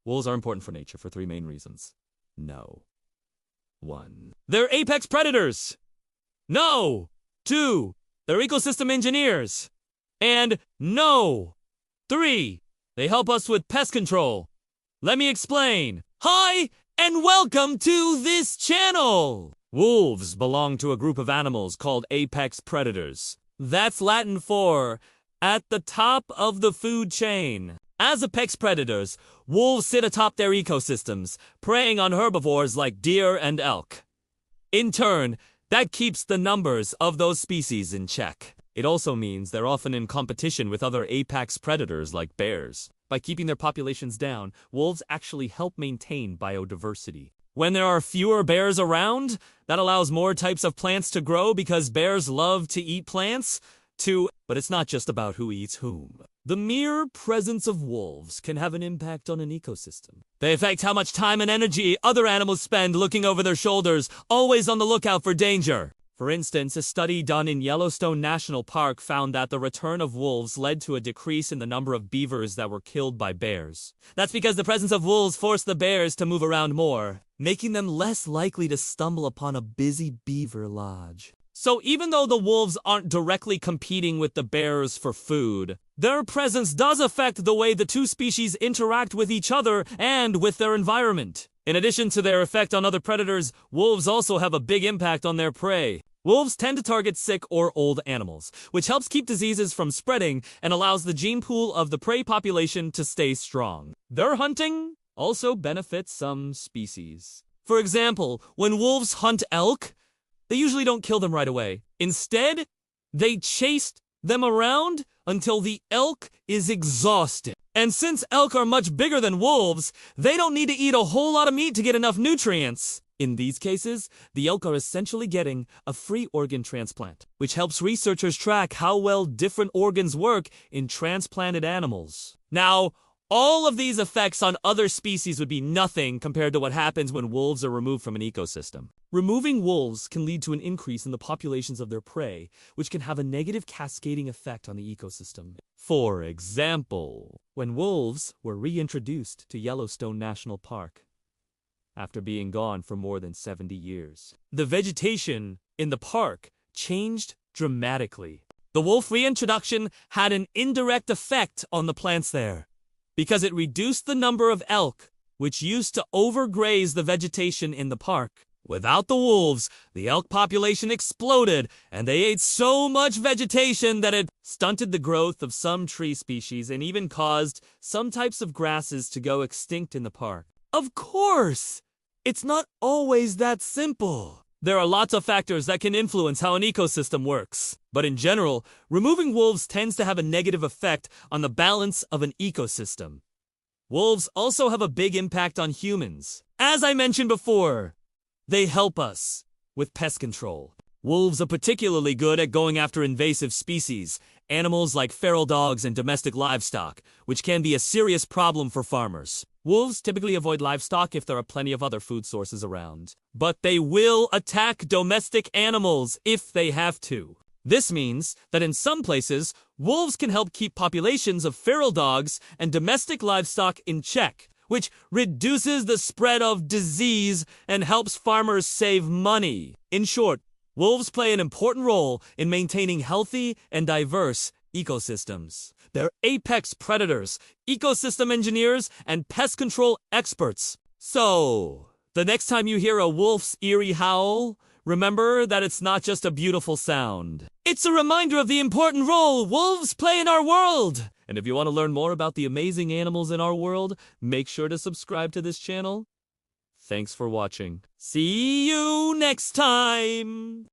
Wolves are important for nature for three main reasons. No. 1. They're apex predators. No. 2. They're ecosystem engineers. And no. 3. They help us with pest control. Let me explain. Hi, and welcome to this channel. Wolves belong to a group of animals called apex predators. That's Latin for at the top of the food chain. As apex predators, wolves sit atop their ecosystems, preying on herbivores like deer and elk. In turn, that keeps the numbers of those species in check. It also means they're often in competition with other apex predators like bears. By keeping their populations down, wolves actually help maintain biodiversity. When there are fewer bears around, that allows more types of plants to grow because bears love to eat plants. But it's not just about who eats whom. The mere presence of wolves can have an impact on an ecosystem. They affect how much time and energy other animals spend looking over their shoulders, always on the lookout for danger. For instance, a study done in Yellowstone National Park found that the return of wolves led to a decrease in the number of beavers that were killed by bears. That's because the presence of wolves forced the bears to move around more, making them less likely to stumble upon a busy beaver lodge. So even though the wolves aren't directly competing with the bears for food, their presence does affect the way the two species interact with each other and with their environment. In addition to their effect on other predators, wolves also have a big impact on their prey. Wolves tend to target sick or old animals, which helps keep diseases from spreading and allows the gene pool of the prey population to stay strong. Their hunting also benefits some species. For example, when wolves hunt elk, they usually don't kill them right away. Instead, they chase them around until the elk is exhausted. And since elk are much bigger than wolves, they don't need to eat a whole lot of meat to get enough nutrients. In these cases, the elk are essentially getting a free organ transplant, which helps researchers track how well different organs work in transplanted animals. Now, all of these effects on other species would be nothing compared to what happens when wolves are removed from an ecosystem. Removing wolves can lead to an increase in the populations of their prey, which can have a negative cascading effect on the ecosystem. For example, when wolves were reintroduced to Yellowstone National Park, after being gone for more than 70 years, the vegetation in the park changed dramatically. The wolf reintroduction had an indirect effect on the plants there, because it reduced the number of elk, which used to overgraze the vegetation in the park. Without the wolves, the elk population exploded, and they ate so much vegetation that it stunted the growth of some tree species and even caused some types of grasses to go extinct in the park. Of course, it's not always that simple. There are lots of factors that can influence how an ecosystem works. But in general, removing wolves tends to have a negative effect on the balance of an ecosystem. Wolves also have a big impact on humans. As I mentioned before, they help us with pest control. Wolves are particularly good at going after invasive species, animals like feral dogs and domestic livestock, which can be a serious problem for farmers. Wolves typically avoid livestock if there are plenty of other food sources around, but they will attack domestic animals if they have to. This means that in some places, wolves can help keep populations of feral dogs and domestic livestock in check, which reduces the spread of disease and helps farmers save money. In short, wolves play an important role in maintaining healthy and diverse ecosystems. They're apex predators, ecosystem engineers, and pest control experts. So, the next time you hear a wolf's eerie howl, remember that it's not just a beautiful sound. It's a reminder of the important role wolves play in our world. And if you want to learn more about the amazing animals in our world, make sure to subscribe to this channel. Thanks for watching. See you next time!